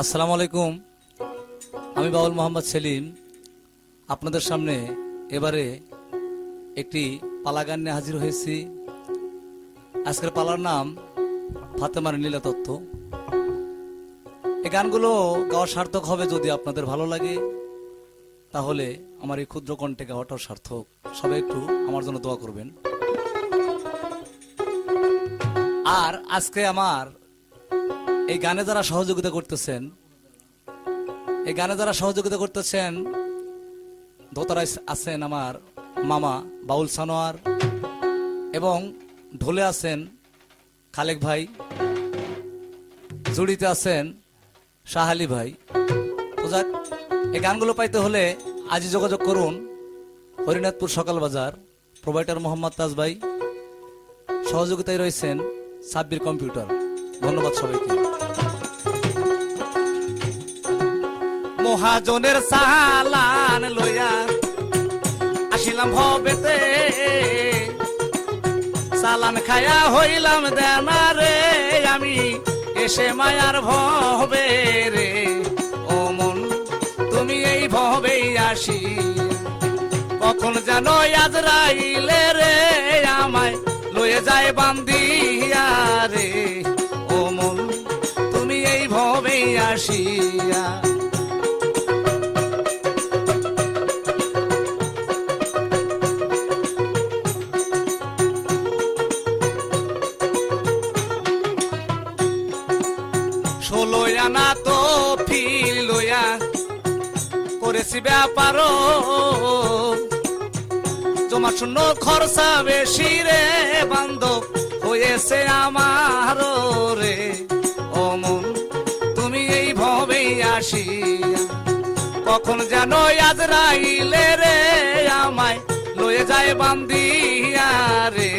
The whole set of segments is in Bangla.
আসসালামু আলাইকুম। আমি বাউল মোহাম্মদ সেলিম আপনাদের সামনে এবারে একটি পালা গান নিয়ে হাজির হয়েছি। আজকের পালার নাম ফাতেমার নীলা তত্ত্ব। এই গানগুলো গাওয়া সার্থক হবে যদি আপনাদের ভালো লাগে, তাহলে আমার এই ক্ষুদ্র কণ্ঠে গাওয়াটাও সার্থক। সবাই একটু আমার জন্য দোয়া করবেন। আর আজকে আমার এই গানে যারা সহযোগিতা করতেছেন দোতারায় আছেন আমার মামা বাউল সানোয়ার, এবং ঢোলে আছেন খালেক ভাই, জুড়িতে আছেন শাহ আলী ভাই। তো যাক, এই গানগুলো পাইতে হলে আজই যোগাযোগ করুন হরিনাথপুর সকাল বাজার, প্রোভাইডার মোহাম্মদ তাজ ভাই, সহযোগিতায় রয়েছেন সাব্বির কম্পিউটার। ধন্যবাদ সবাইকে। মহাজনের সালান লইয়া আসিলাম ভবেতে, সালান খায়া হইলাম দেনা রে আমি এসে মায়ার ভবে রে। ও মন তুমি এই ভবেই আসি, কখন যেন আজরাইলে রে আমায় লয়ে যায় বান্দিয়া রে। ও মন তুমি এই ভবেই আসিয়া, ষোলোয়ানা তো ফির লইয়া করেছি ব্যাপার, জমা শূন্য খরচা বেশি রে বান্ধব হয়েছে আমার রে। ও মন তুমি এই ভবেই আসিয়া, কখন যেন আজরাইলে রে আমায় লয়ে যায় বান্দিয়া রে।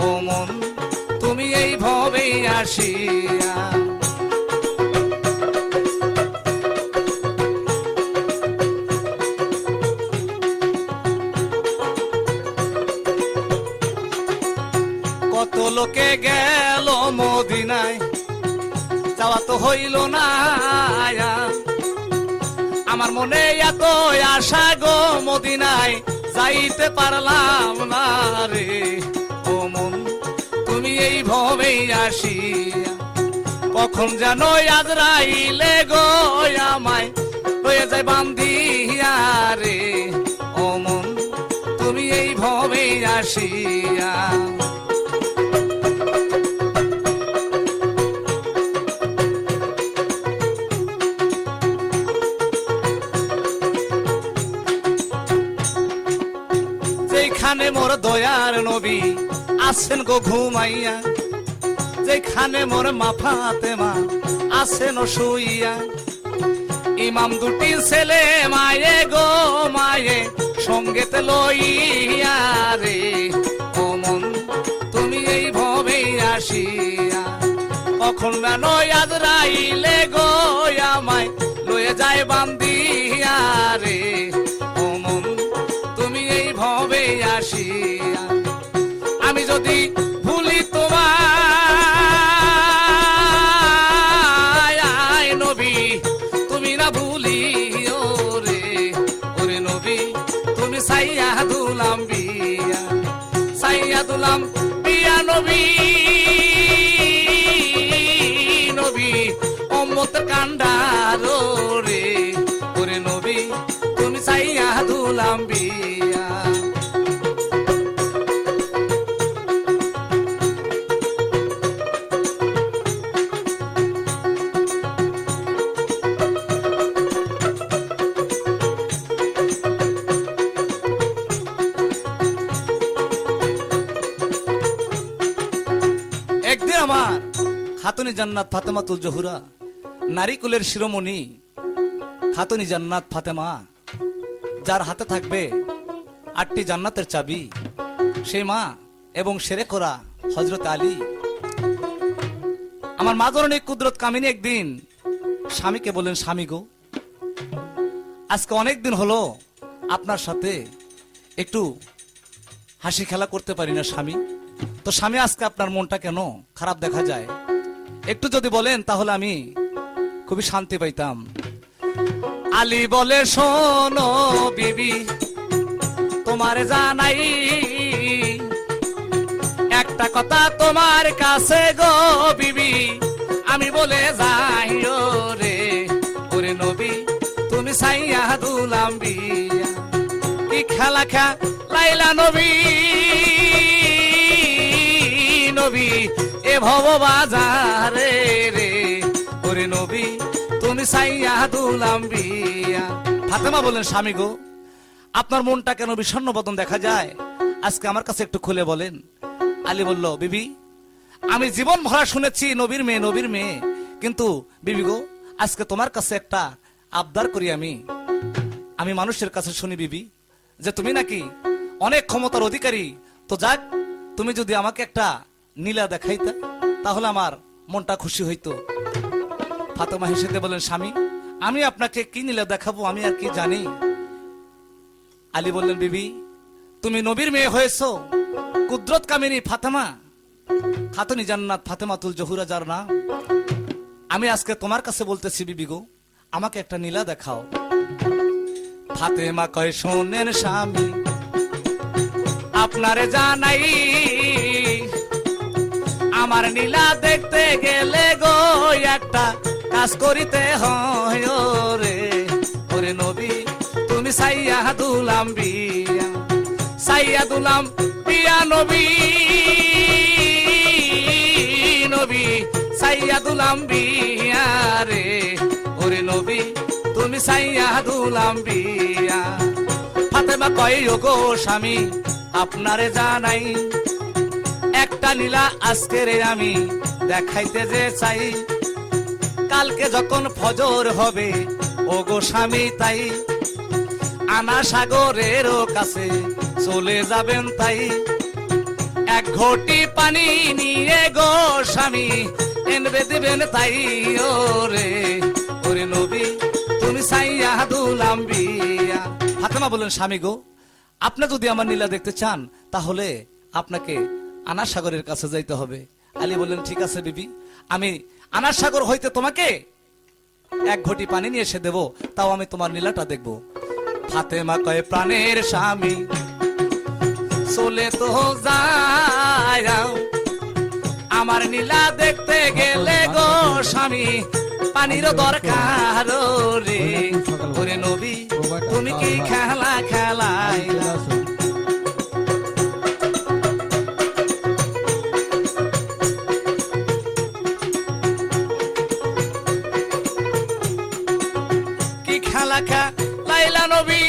ও মন তুমি এই ভবেই আসিয়া, কত লোকে গেল মদিনায় যাওয়া তো হইল না, আমার মনে এত আশা গো মদিনায় যাইতে পারলাম না রে। ও মন তুমি এই ভবেই আসিয়া, কখন যেন আজরাইলে গো আমায় হয়ে যায় বান্দিয়া রে। ও মন তুমি এই ভবেই আসিয়া, যেখানে মোর দয়ার নবী আছেন গো ঘুমাইয়া, যেখানে মোর মা ফাতেমা আছেন শুইয়া, ইমাম দুটি ছেলে মায়ে গো মায়ে সঙ্গেতে লইয়া রে। ও মন তুমি এই ভবেই আসিয়া, কখন যেন আজরাইলে গো আমায় লয়ে যায় বান্দিয়া রে। ও মন তুমি এই ভবেই আসিয়া, আমি যদি ভুলি তোমায় নবী তুমি না ভুলিও রে। ওরে নবী তুমি সাইয়া দুলাম বিয়া, সাইয়া দুলাম বিয়া নবী, নবী অম্মত কান্ডার রে। ওরে নবী তুমি সাইয়া দুলাম বিয়া, একদিন আমার খাতুনি জান্নাত ফাতেমাতুল জহুরা, নারী কুলের শিরোমণি খাতুনি জান্নাত ফাতেমা, যার হাতে থাকবে 8টি জান্নাতের চাবি, সেই মা এবং সেরে করা হযরত আলী, আমার মা জননী কুদরত কামিনী একদিন স্বামীকে বলেন, স্বামী গো আজকে অনেকদিন হলো আপনার সাথে একটু হাসি খেলা করতে পারি না স্বামী, তো স্বামী আজকে আপনার মনটা কেন খারাপ দেখা যায়, একটু যদি বলেন তাহলে আমি খুবই শান্তি পাইতাম। আলী বলে শোনো বিবি তোমার জানাই একটা কথা তোমার কাছে গো বিবি আমি বলে যাই রে ওরে নবী তুমি সাইয়া দুলাম বিয়া কি খেলা লাইলা নবী নবী এ ভব বাজারে রে ওরে নবী তুমি সাইয়া দুলাম বিয়া। ফাতেমা বলেন স্বামী গো আপনার মনটা কেন বিষণ্ণ বদন দেখা যায় আজকে আমার কাছে একটু খুলে বলেন। আলী বলল বিবি আমি জীবন ভরা শুনেছি নবীর মেয়ে নবীর মেয়ে, কিন্তু বিবি গো আজকে তোমার কাছে একটা আবদার করি আমি মানুষের কাছে শুনি বিবি যে তুমি নাকি অনেক ক্ষমতার অধিকারী, তো যাক তুমি যদি আমাকে একটা নীলা দেখাইতে তাহলে আমার মনটা খুশি হইতো। ফাতেমা হেসেতে বলেন স্বামী আমি আপনাকে কি নীলা দেখাবো আমি আর কি জানি। আলী বললেন বিবি তুমি নবীর মেয়ে হয়েছো কুদরত কামিনী ফাতেমা খাতুনি জান্নাত ফাতেমাতুল জহুরা যার নাম, আমি আজকে তোমার কাছে বলতেছি বিবি গো আমাকে একটা নীলা দেখাও। ফাতেমা কয় শোনেন স্বামী আপনারে জানাই আমার নীলা দেখতে গেলে গো একটা কাজ করিতে হয় রে ওরে নবী তুমি সাইয়া দুলাম বিয়া সাইয়া দুলাম বিয়া নবী নবী সাইয়া দুলাম বিয়া রে ওরে নবী তুমি সাইয়া দুলাম বিয়া। ফাতেমা কয় ও গো স্বামী আপনারে জানাই একটা নীলা আজকে রে আমি দেখাইতে যে চাই, কালকে যখন ফজর হবে ও গো স্বামী তাই আনা সাগরের কাছে চলে যাবেন তাই এক ঘটি পানি নিয়ে গো স্বামী এনবে দিবেন তাই ওরে ওরে নবী তুমি সাইয়া দুলাম বিয়া। ফাতেমা বলেন স্বামী গো আপনি যদি আমার নীলা দেখতে চান তাহলে আপনাকে আনার সাগরের কাছে যাইতে হবে। আলী বললেন ঠিক আছে বিবি আমি আনার সাগর হইতে তোমাকে এক ঘটি পানি নিয়ে এসে দেব, তাও আমি তোমার নীলাটা দেখব। ফাতেমা কয় প্রাণের স্বামী চলে তো যায় আমার নীলা দেখতে গেলে গো স্বামী পানির দরকার রে ওরে নবী তুমি কি খেলা খেলাইলা। কি খেলা লাইলা নবী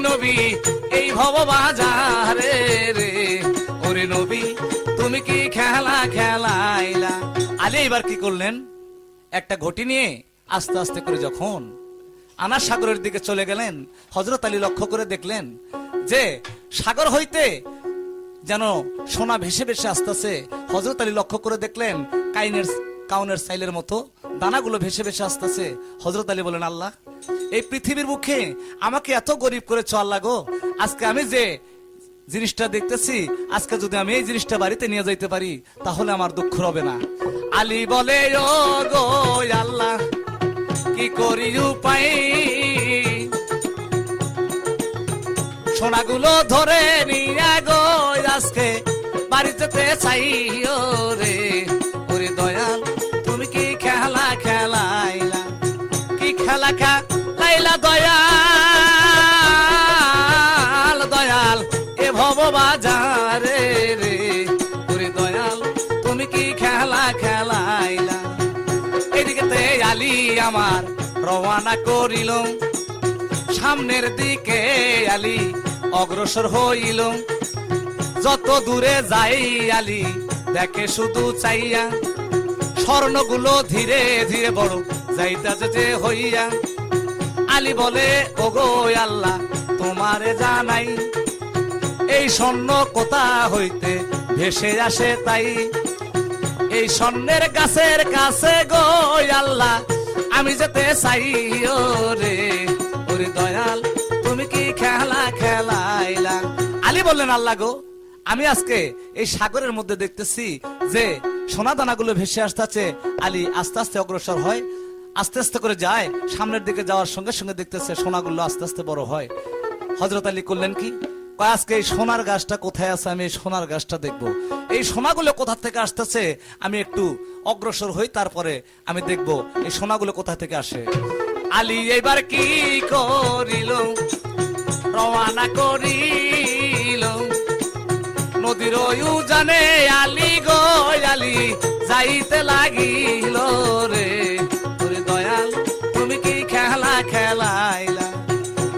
নবী এই ভব বাজারে রে ওরে নবী তুমি কি খেলা খেলাইলা। আলী এবার কি করলেন একটা ঘটি নিয়ে আস্তে আস্তে করে যখন আনার সাগরের দিকে চলে গেলেন হযরত আলী লক্ষ্য করে দেখলেন যে সাগর হইতে যেন সোনা ভেসে ভেসে আসতেছে। হযরত আলী লক্ষ্য করে দেখলেন কাউনের সাইলের মতো দানাগুলো ভেসে ভেসে আসতেছে। হযরত আলী বলেন আল্লাহ এই পৃথিবীর মুখে আমাকে এত গরিব করেছো আল্লাহ গো, আজকে আমি যে জিনিসটা দেখতেছি আজকে যদি আমি এই জিনিসটা বাড়িতে নিয়ে যাইতে পারি তাহলে আমার দুঃখ হবে না। আলী বলে ও গো আল্লাহ কি করি উপায় সোনাগুলো ধরে নিয়ে গো আজকে বাড়ি যেতে চাই রে ওরে দয়াল তুমি কি খেলা খেলাইলা কি খেলা খেলাইলা দয়াল দয়াল এ ভব বাজারে রে ওরে দয়াল তুমি কি খেলা খেলাইলা। এদিকে আলী আমার রওনা করিল সামনের দিকে আলী অগ্রসর হইল, যত দূরে যাই আলী দেখে শুধু চাইয়া স্বর্ণগুলো ধীরে ধীরে বড় যাইতাছে যে হইয়া। আলী বলে ওগো আল্লাহ তোমারে জানাই এই স্বর্ণ কোথা হইতে ভেসে আসে তাই এই স্বর্ণের গাছের কাছে গো আল্লাহ আমি যেতে চাই রে ওরে দয়াল তুমি কি খেলা খেলাইলা। আলী বললেন আল্লাহ গো আমি আজকে এই সাগরের মধ্যে দেখতেছি যে সোনা দানাগুলো ভেসে আসতেছে। আলী আস্তে আস্তে অগ্রসর হয়, আস্তে আস্তে করে যায়। সামনের দিকে যাওয়ার সঙ্গে সঙ্গে দেখতেছে সোনাগুলো আস্তে আস্তে বড় হয়। হযরত আলী করলেন কি, আজকে এই সোনার গাছটা কোথায় আছে, আমি এই সোনার গাছটা দেখবো। এই সোনাগুলো কোথা থেকে আসতেছে আমি একটু অগ্রসর হই, তারপরে আমি দেখবো এই সোনাগুলো কোথা থেকে আসে। আলী এবার কি করিল, রওনা করিল নদীর উজানে। আলী গো আলী যাইতে লাগিল রে, ওরে দয়াল তুমি কি খেলা খেলাইলা,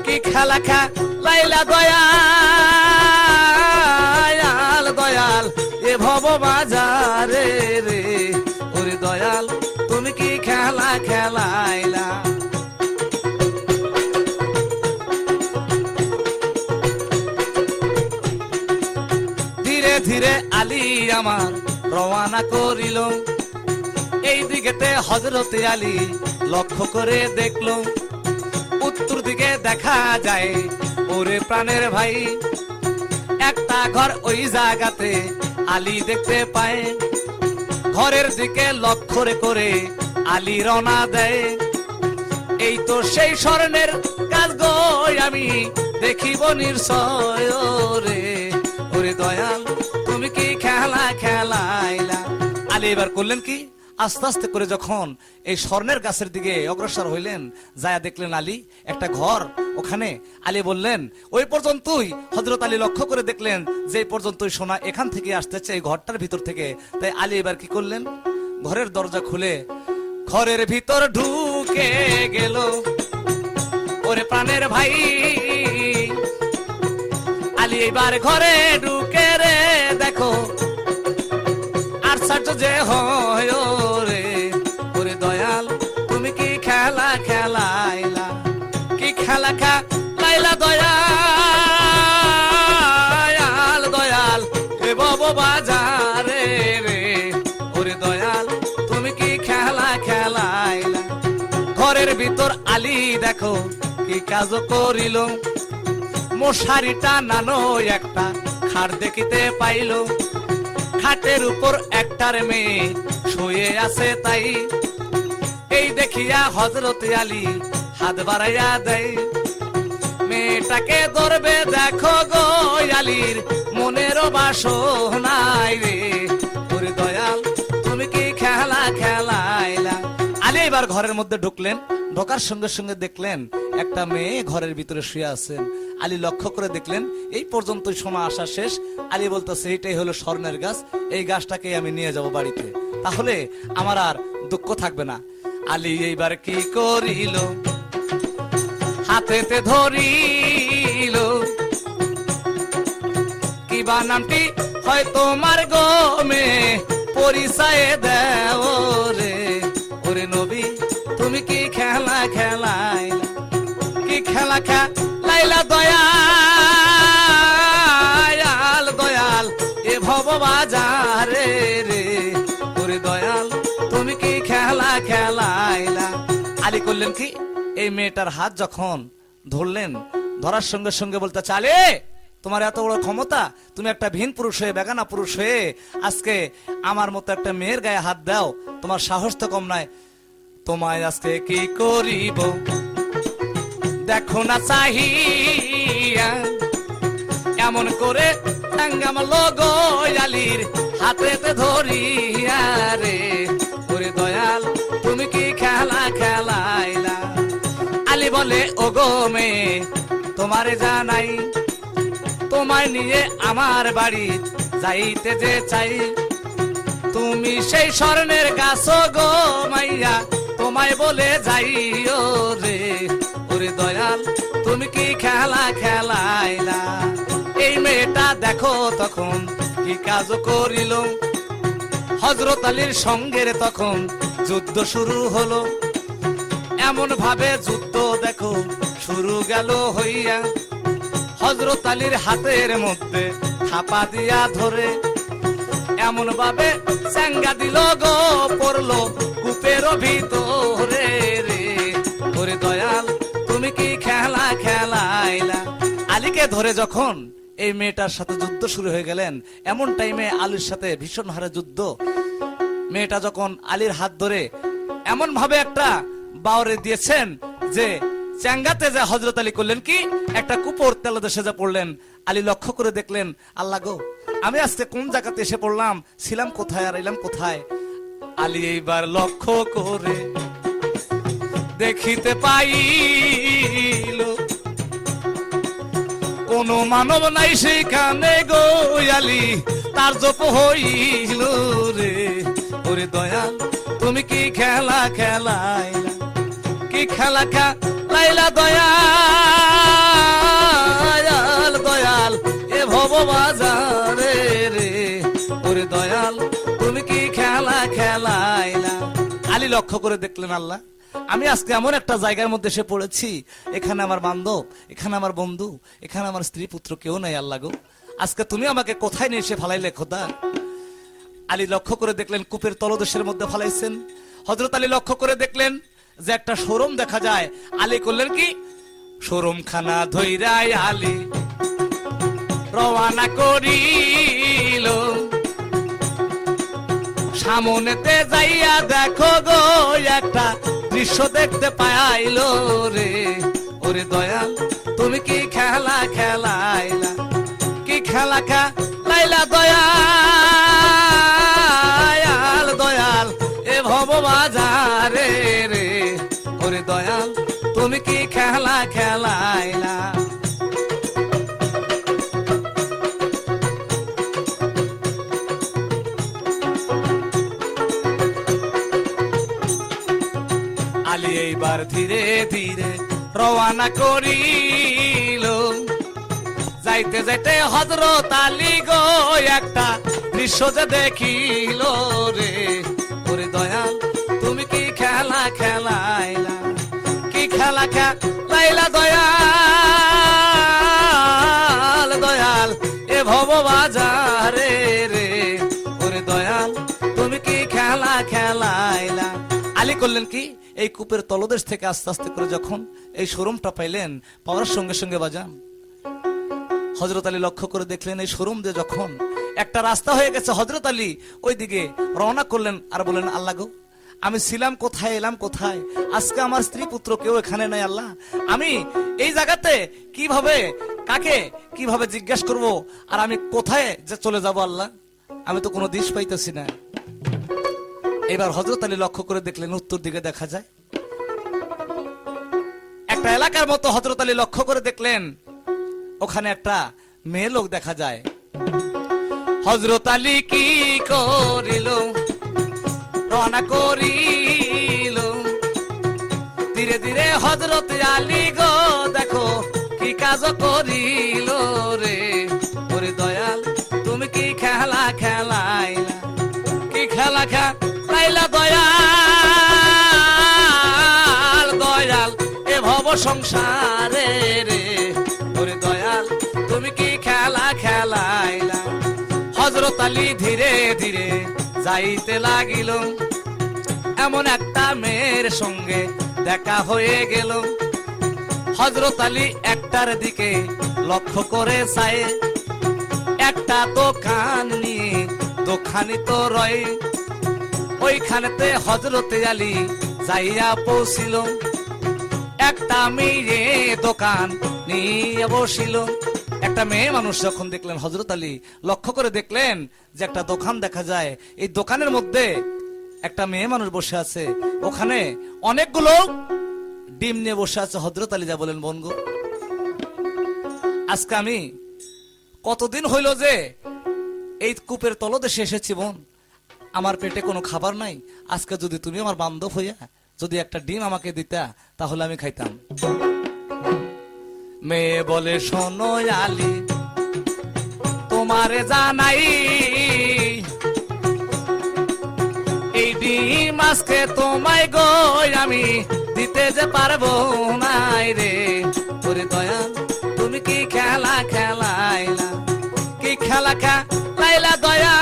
কি খেলা খেলাইলা দয়াল, দয়াল এ ভব বাজারে রে, ওরে দয়াল তুমি কি খেলা খেলাইলা। ধীরে ধীরে আলী আমার রওনা করিল। এই দিকেতে হযরতে আলী লক্ষ্য করে দেখলো, উত্তর দিকে দেখা যায় ওরে প্রাণের ভাই একটা ঘর। ওই জায়গাতে আলী দেখতে পায়, ঘরের দিকে লক্ষ্য করে আলী রওনা দেয়। এই তো সেই স্বর্ণের কাজ গো আমি দেখিব নিশ্চয় রে, ওরে দয়াল তুমি কি খেলা খেলাইলা। আলী এবার করলেন কি, আস্তে আস্তে করে যখন এই স্বর্ণের গাছের দিকে অগ্রসর হইলেন, যায় দেখলেন আলী একটা ঘর। ওখানে আলী বললেন ওই পর্যন্তই। হযরত আলী লক্ষ্য করে দেখলেন যে পর্যন্তই সোনা এখান থেকে আসতেছে, এই ঘরটার ভিতর থেকে। তাই আলী এবার কি করলেন, ঘরের দরজা খুলে ঘরের ভিতর ঢুকে গেল। ওরে প্রাণের ভাই আলী এবার ঘরে ঢুকে রে, দেখো আশ্চর্য যে হয় রে, ওরে দয়াল তুমি কি খেলা খেলাইলা, কি খেলা খেলাইলা দয়াল, দয়াল এ ভব বাজারে রে, ওরে দয়াল তুমি কি খেলা খেলাইলা। ঘরের ভিতর আলী দেখো কি কাজ করিল, মশারিটা নানো একটা খাট দেখিতে পাইল। খাটের উপর একটার মেয়ে শুয়ে আছে তাই, এই দেখিয়া হযরত আলী হাত বাড়াইয়া দেয়। মেয়েটাকে ধরবে দেখো গো আলীর মনেরও বাসনাই রে, ওরে দয়াল তুমি কি খেলা খেলাইলা। আলী এবার ঘরের মধ্যে ঢুকলেন, ঢোকার সঙ্গে সঙ্গে দেখলেন একটা মেয়ে ঘরের ভিতরে শুয়ে আছেন। আলী লক্ষ্য করে দেখলেন এই পর্যন্ত সোনা আসা শেষ। আলী বলতেছে এটাই হলো স্বর্ণের গাছ, এই গাছটাকে আমি নিয়ে যাব বাড়িতে, তাহলে আমার আর দুঃখ থাকবে না। আলী এইবার কি করিল, হাতেতে ধরিল কিবা নামটি হয় তোমার গো মেয়ে পরিচয় দেও রে, ওরে নবী তুমি কি খেলা খেলাইলা, কি খেলা খেলাইলা দয়াল, দয়াল এ ভব বাজারে রে, ওরে দয়াল তুমি কি খেলা খেলাইলা। আলী করলেন কি, এই মেয়েটার হাত যখন ধরলেন, ধরার সঙ্গে সঙ্গে বলতে চালে তোমার এত বড় ক্ষমতা, তুমি একটা ভিন পুরুষ হয়ে বেগানা পুরুষ হয়ে আজকে আমার মতো একটা মেয়ের গায়ে হাত দাও, তোমার সাহস তো কম নয়। তোমায় আজকে কি করিব দেখো না চাহিয়া, এমন করে টাঙ্গাম লগো আলীর হাতেতে ধরিয়া রে, ওরে দয়াল তুমি কি খেলা খেলাইলা। আলী বলে ওগো মেয়ে তোমারে জানাই, তোমায় নিয়ে আমার বাড়ি যাইতে যে চাই, তুমি সেই স্বর্ণের গাছ গো মাইয়া তোমায় বলে যাইও রে, ওরে দয়াল তুমি কি খেলা খেলাইলা। এই মেয়েটা দেখো তখন কি কাজ করিল, হযরত আলীর সঙ্গে তখন যুদ্ধ শুরু হলো। এমন ভাবে যুদ্ধ দেখো শুরু গেল হইয়া, হযরত আলীর হাতের মধ্যে থাপা দিয়া ধরে, এমন ভাবে চাঙ্গা দিল গো পড়লো কূপের ভিতরে রে, ওরে দয়াল তুমি কি খেলা খেলাইলা। আলীকে ধরে যখন এই মেয়েটার সাথে যুদ্ধ শুরু হয়ে গেলেন, এমন টাইমে আলীর সাথে ভীষণ হারে যুদ্ধ। মেয়েটা যখন আলীর হাত ধরে এমন ভাবে একটা বাউরে দিয়েছেন যে চ্যাঙ্গাতে যে হযরত আলী করলেন কি একটা কুপোর তলদেশে যা পড়লেন। আলী লক্ষ্য করে দেখলেন, আল্লাহ গো, আমি আজকে কোন জায়গাতে এসে পড়লাম, ছিলাম কোথায় আর এলাম কোথায়। আলী এইবার লক্ষ্য করে দেখিতে পাইল কোন মানব নাই সেখানে গো। আলী তার জপ হইল রে। ওরে দয়াল তুমি কি খেলা খেলাইলা, কি খেলা খেলাইলা দয়াল, দয়াল এ ভব বাজারে রে। ওরে দয়াল তুমি কি খেলা খেলাইলা। আলী লক্ষ্য করে দেখলেন, আল্লাহ আমি আজকে এমন একটা জায়গার মধ্যে এসে পড়েছি, এখানে আমার বান্ধব, এখানে আমার বন্ধু, এখানে আমার স্ত্রী পুত্র কেউ নাই। আল্লাহ গো, আজকে তুমি আমাকে কোথায় নিয়ে এসে ফালাইলে খোদা। আলী লক্ষ্য করে দেখলেন কূপের তলদেশের মধ্যে ফালাইছেন। হযরত আলী লক্ষ্য করে দেখলেন যে একটা শোরুম দেখা যায়। আলী করলেন কি, শোরুম খানা ধইরাই আলী রওনা করিল। সামনেতে যাইয়া দেখো গো একটা দৃশ্য দেখতে পাইল রে। ওরে দয়াল তুমি কি খেলা খেলাইলা, কি খেলা খেলাইলা দয়াল, দয়াল এ ভব বাজারে রে। ওরে দয়াল তুমি কি খেলা খেলাইলা। আলী এইবার ধীরে ধীরে রওনা করিল। যাইতে যাইতে হযরত আলী গো একটা দৃশ্য যে দেখিল রে। ওরে দয়াল তুমি কি খেলা খেলাইলা, কি খেলা খেলাইলা দয়াল, দয়াল এ ভব বাজারে রে। ওরে দয়াল তুমি কি খেলা খেলাইলা। আলী করলেন কি, এই কূপের তলদেশ থেকে আস্তে আস্তে করে যখন এই শোরুমটা পাইলেন, পাওয়ার সঙ্গে সঙ্গে বাজান হযরত আলী লক্ষ্য করে দেখলেন এই শোরুম দিয়ে যখন একটা রাস্তা হয়ে গেছে, হযরত আলী ওইদিকে রওনা করলেন আর বললেন, আল্লাহ গো আমি ছিলাম কোথায় এলাম কোথায়, আজকে আমার স্ত্রী পুত্র কেউ এখানে নাই। আল্লাহ আমি এই জায়গাতে কিভাবে কাকে কিভাবে জিজ্ঞাসা করব, আর আমি কোথায় যে চলে যাব আল্লাহ, আমি তো কোনো দিশ পাইতেছি না। এবার হযরত আলী লক্ষ্য করে দেখলেন উত্তর দিকে দেখা যায় একটা এলাকার মতো। হযরত আলী লক্ষ্য করে দেখলেন ওখানে একটা মেয়ে লোক দেখা যায়। হযরত আলী কি করিল, রওনা করিল ধীরে ধীরে। হযরত আলী গো দেখো কি কাজ করিল রে। ওরে দয়াল তুমি কি খেলা খেলাইলা, কি খেলা খেলাইলা দয়াল, দয়াল এ ভব সংসারে রে। ওরে দয়াল তুমি কি খেলা খেলাইলা। হযরত আলী ধীরে ধীরে যাইতে লাগিল, এমন একটা মেয়ের সঙ্গে দেখা হয়ে গেল। হযরত আলী একটার দিকে লক্ষ্য করে চায়, একটা দোকান নিয়ে দোকানি তো রয়। ওইখানেতে হযরত আলী যাইয়া পৌঁছিল, একটা মেয়ে দোকান নিয়ে বসিল। একটা মেয়ে মানুষ যখন দেখলেন হযরত আলী লক্ষ্য করে দেখলেন যে একটা দোকান দেখা যায়, এই দোকানের মধ্যে একটা মেয়ে মানুষ বসে আছে, ওখানে অনেকগুলো ডিম নিয়ে বসে আছে। হযরত আলী যা বলেন, বোন গো আজকে আমি কতদিন হইল যে এই কূপের তলদেশে এসেছি বোন, আমার পেটে কোনো খাবার নাই, আজকে যদি তুমি আমার বান্ধব হইয়া যদি একটা ডিম আমাকে দিতা তাহলে আমি খাইতাম। মেয়ে বলে, শোনো আলী তোমারে জানাই, এই ডিম আজকে তোমায় গো আমি দিতে যে পারবো নাই রে। ওরে দয়াল তুমি কি খেলা খেলাইলা, কি খেলা খেলাইলা দয়াল,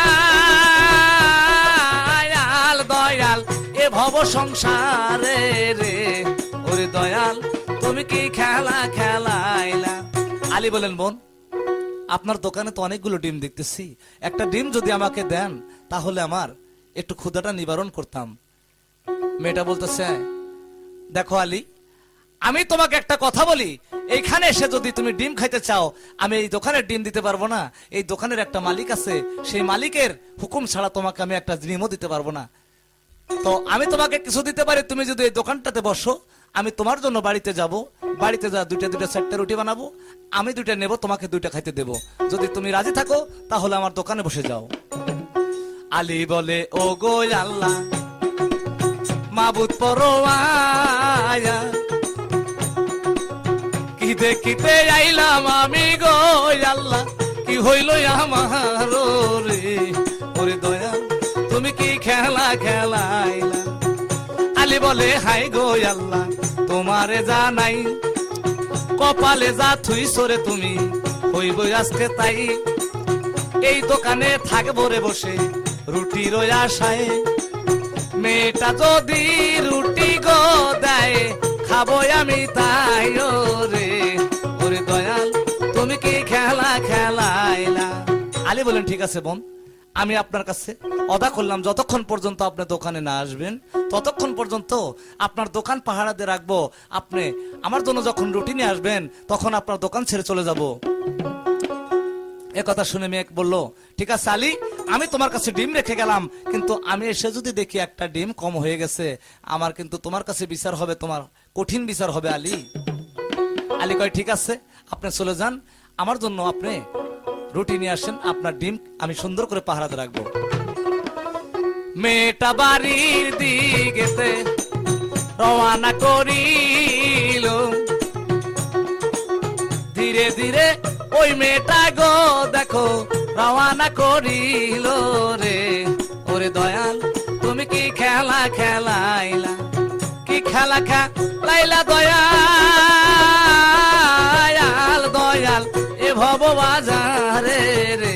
দয়াল এ ভব সংসারে রে। ওরে দয়াল তুমি কি খেলা খেলাইলা। আলী বলেন, বোন আপনার দোকানে তো অনেকগুলো ডিম দেখতেছি, একটা ডিম যদি আমাকে দেন তাহলে আমার একটু ক্ষুধাটা নিবারণ করতাম। মেয়েটা বলতেছে, দেখো আলী, আমি তোমাকে একটা কথা বলি, এইখানে এসে যদি তুমি ডিম খাইতে চাও, আমি এই দোকানের ডিম দিতে পারবো না। এই দোকানের একটা মালিক আছে, সেই মালিকের হুকুম ছাড়া তোমাকে আমি একটা ডিমও দিতে পারবো না। তো আমি তোমাকে কিছু দিতে পারি, তুমি যদি এই দোকানটাতে বসো, আমি তোমার জন্য বাড়িতে যাব, বাড়িতে যা দুইটা চারটা রুটি বানাবো, আমি দুইটা নেব, তোমাকে দুইটা খাইতে দেব। যদি তুমি রাজি থাকো তাহলে আমার দোকানে বসে যাও। আলী বলে, ও গো আল্লাহ, মাবুদ পরোয়া, কি দেখিতে আইলাম আমি গো আল্লাহ, কি হইল আমার রে, ওরে দয়া তুমি কি খেলা খেলাইলা। আলী বলে, হাই গো আল্লাহ, তোমারে জানাই, কপালে যা থুই সরে তুমি হইব আজকে তাই। এই দোকানে থাকবো রে বসে রুটির আশায়, মেয়েটা যদি রুটি গো দেয় খাবো আমি তাই। রে ওরে দয়াল তুমি কি খেলা খেলাইলা। আলী বলেন, ঠিক আছে বোন, আমি আপনার কাছে অদা করলাম, যতক্ষণ পর্যন্ত আপনি দোকানে না আসবেন ততক্ষণ পর্যন্ত আপনার দোকান পাহারা দিয়ে রাখবো। আপনি আমার জন্য যখন রুটি নিয়ে আসবেন তখন আপনার দোকান ছেড়ে চলে যাব। কথা শুনে মেয়ে বললো, ঠিক আছে আলী, আমি তোমার কাছে ডিম রেখে গেলাম, কিন্তু আমি এসে যদি দেখি একটা ডিম কম হয়ে গেছে, আমার কিন্তু তোমার কাছে বিচার হবে, তোমার কঠিন বিচার হবে আলী। আলী কয়, ঠিক আছে, আপনি চলে যান, আমার জন্য আপনি রুটি নিয়ে আসেন, আপনার ডিম আমি সুন্দর করে পাহারাতে রাখবো। মেয়েটা বাড়ির দিকেতে রওনা করিল, ধীরে ধীরে ওই মেয়েটা গো দেখো রওনা করিল রে। ওরে দয়াল তুমি কি খেলা খেলাইলা, কি খেলা খেলাইলা দয়াল, দয়াল এ ভব বাজারে রে।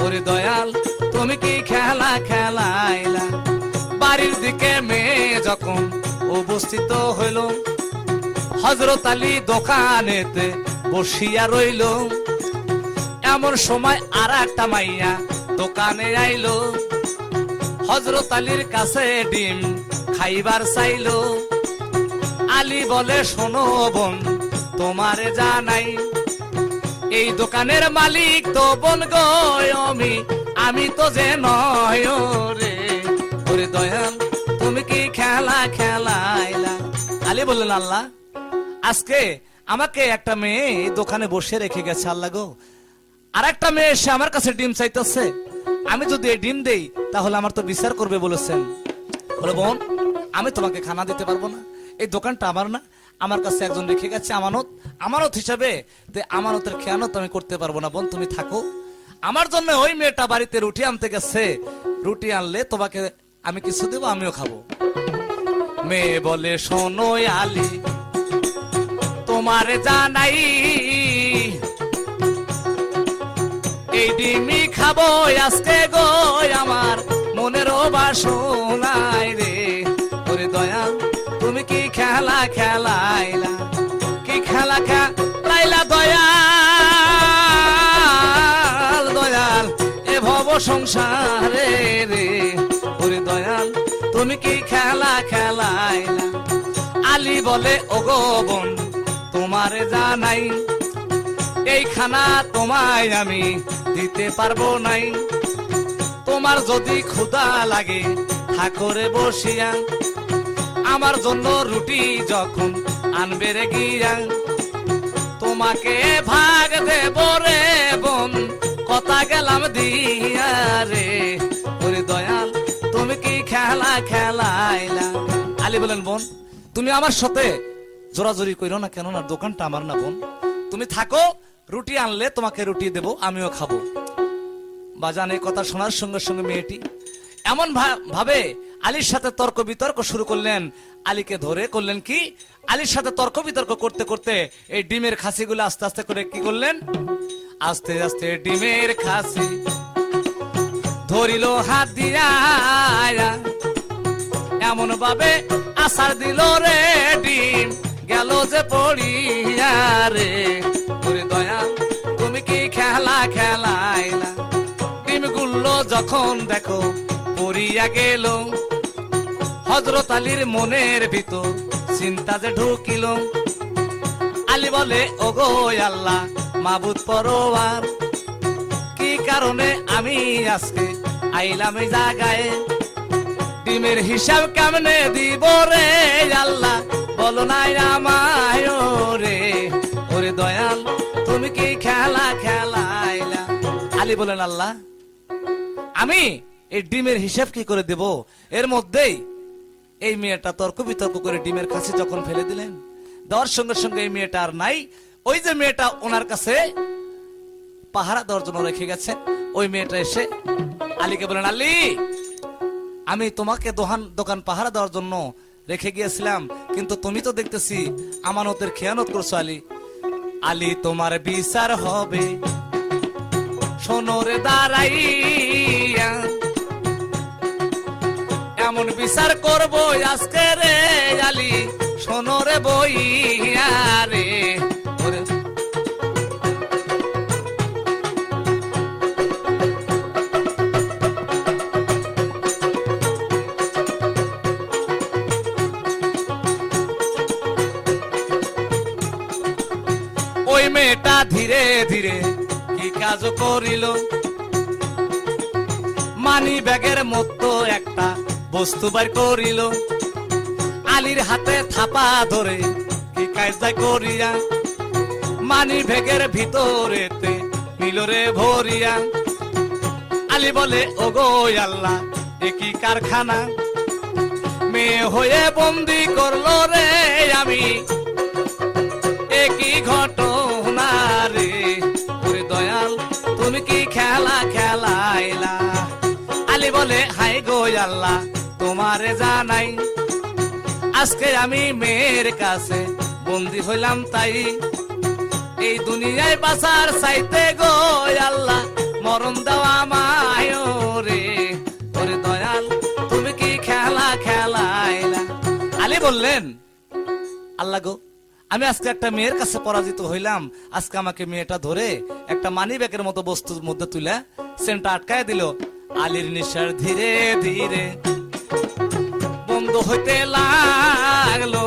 ওরে দয়াল তুমি কি খেলা খেলাইলা। বাড়ির দিকে মেয়ে যখন উপস্থিত হইল, হযরত আলী দোকানেতে বসিয়া রইল। এমন সময় আর একটা মাইয়া দোকানে আইলো, হযরত আলীর কাছে ডিম খাইবার চাইলো। আলী বলে, শোনো বোন, তোমারে জানাই, এই দোকানের মালিক তো বোন গো আমি তো যে নয় রে। ওরে দয়াল তুমি কি খেলা খেলাইলা। আলী বললেন, আল্লাহ, আজকে আমাকে একটা মেয়ে দোকানে বসে রেখে গেছে, আল্লাহ গো, আর একটা মেয়ে এসে আমার কাছে ডিম চাইতেছে, আমি যদি এই ডিম দেই তাহলে আমার তো বিচার করবে বলেছেন। বলে, বোন, আমি তোমাকে খানা দিতে পারবো না, এই দোকানটা আমার না, আমার কাছে একজন রেখে গেছে আমানত, আমানত হিসাবে, আমানতের খেয়ানত আমি করতে পারবো না। বোন তুমি থাকো, আমার জন্য ওই মেয়েটা বাড়িতে রুটি আনতে গেছে, রুটি আনলে তোমাকে আমি কিছু দেবো, আমিও খাবো। মেয়ে বলে, শোনো আলী, তোমারে জানাই, এই ডিমি খাবো আজকে গো আমার মনেরও বাসনায় রে। ওরে দয়াল তুমি কি খেলা খেলাইলা, কি খেলা খেলাইলা দয়াল, দয়াল এ ভব সংসারে রে। ওরে দয়াল তুমি কি খেলা খেলাইলা। আলী বলে, ওগো বোন, তোমারে জানাই, এই খানা তোমায় আমি দিতে পারবো নাই। তোমার যদি ক্ষুধা লাগে থাকরে বসিয়া, আমার জন্য রুটি যখন আনবে রে গিয়া, তোমাকে ভাগ দেব রে বোন, কথা গেলাম দিয়া রে। ওরে দয়াল তুমি কি খেলা খেলাইলা। আলী বলেন, বোন তুমি আমার সাথে জোরাজোরি কইরো না, কেন না দোকানটা আমার না বোন, তুমি থাকো, রুটি আনলে তোমাকে রুটি দেব, আমিও খাবো। বাজান এই কথা শোনার সঙ্গে সঙ্গে মেয়েটি এমন ভাবে আলীর সাথে তর্ক বিতর্ক শুরু করলেন। আলীকে ধরে করলেন কি, আলীর সাথে তর্ক বিতর্ক করতে করতে এই ডিমের খাসিগুলো আস্তে আস্তে করে কি করলেন, আস্তে আস্তে ডিমের খাসি ধরিল হাত দিয়া, এমন ভাবে আসার দিল রে, ডিম গেল যে পড়িয়া রে। ওরে দয়াল তুমি কি খেলা খেলাইলা। ডিম গুলো যখন দেখো করিয়া গেল। হযরত আলীর মনের ভিতর চিন্তা যে ঢুকিল। আলী বলে ওগো আল্লাহ মাবুদ পরওয়ার, কি কারণে আমি আজকে আইলাম এই জায়গায়? ডিমের হিসাব কেমনে দিব রে আল্লাহ, বলো নাই আমায় রে। ওরে দয়াল তুমি কি খেলা খেলাইলা? আলী বলেন আল্লাহ আমি এই ডিমের হিসাব কি করে দেব? এর মধ্যেই এই মেয়েটা তর্ক বিতর্ক করে ডিমের কাছে যখন ফেলে দিলেন, দেওয়ার সঙ্গে সঙ্গে এই মেয়েটা আর নাই। ওই যে মেয়েটা ওনার কাছে পাহারা দেওয়ার জন্য রেখে গেছেন, ওই মেয়েটা এসে আলীকে বলেন আলী আমি তোমাকে দোকান পাহারা দেওয়ার জন্য রেখে গিয়েছিলাম, কিন্তু তুমি তো দেখতেছি আমানতের খেয়ানত করছো আলী। আলী তোমার বিচার হবে সোনরে দাঁড়াইয়া, এমন বিচার করবো আজকে রে আলী সোনরে বইয়া রে। ওই মেয়েটা ধীরে ধীরে কি কাজ করিল, মানি ব্যাগের মতো একটা বস্তু বাইর করিল। আলীর হাতে থাপা ধরে কি কাজটা করিয়া মানি ব্যাগের ভিতরেতে মিলরে ভরিয়া। আলী বলে ওগো আল্লাহ এ কি কারখানা, মেয়ে হয়ে বন্দি করলো রে আমি, কি ঘটনা রে। ওরে দয়াল তুমি কি খেলা খেলাইলা? আলী বলে হাই গো আল্লাহ তোমারে জানাই, আজকে আমি মেয়ের কাছে বন্দি হইলাম তাই, এই দুনিয়ায় বাঁচার চাইতে গো আল্লাহ মরণ দেওয়া আমায় রে। ওরে দয়াল তুমি কি খেলা খেলাইলা? আলী বললেন আল্লাহ গো আমি আজকে একটা মেয়ের কাছে পরাজিত হইলাম, আজকে আমাকে মেয়েটা ধরে একটা মানি ব্যাগের মতো বস্তুর মধ্যে তুলে সেন্টটা আটকায় দিল। আলীর নিঃশ্বাস ধীরে ধীরে বন্ধ হইতে লাগলো,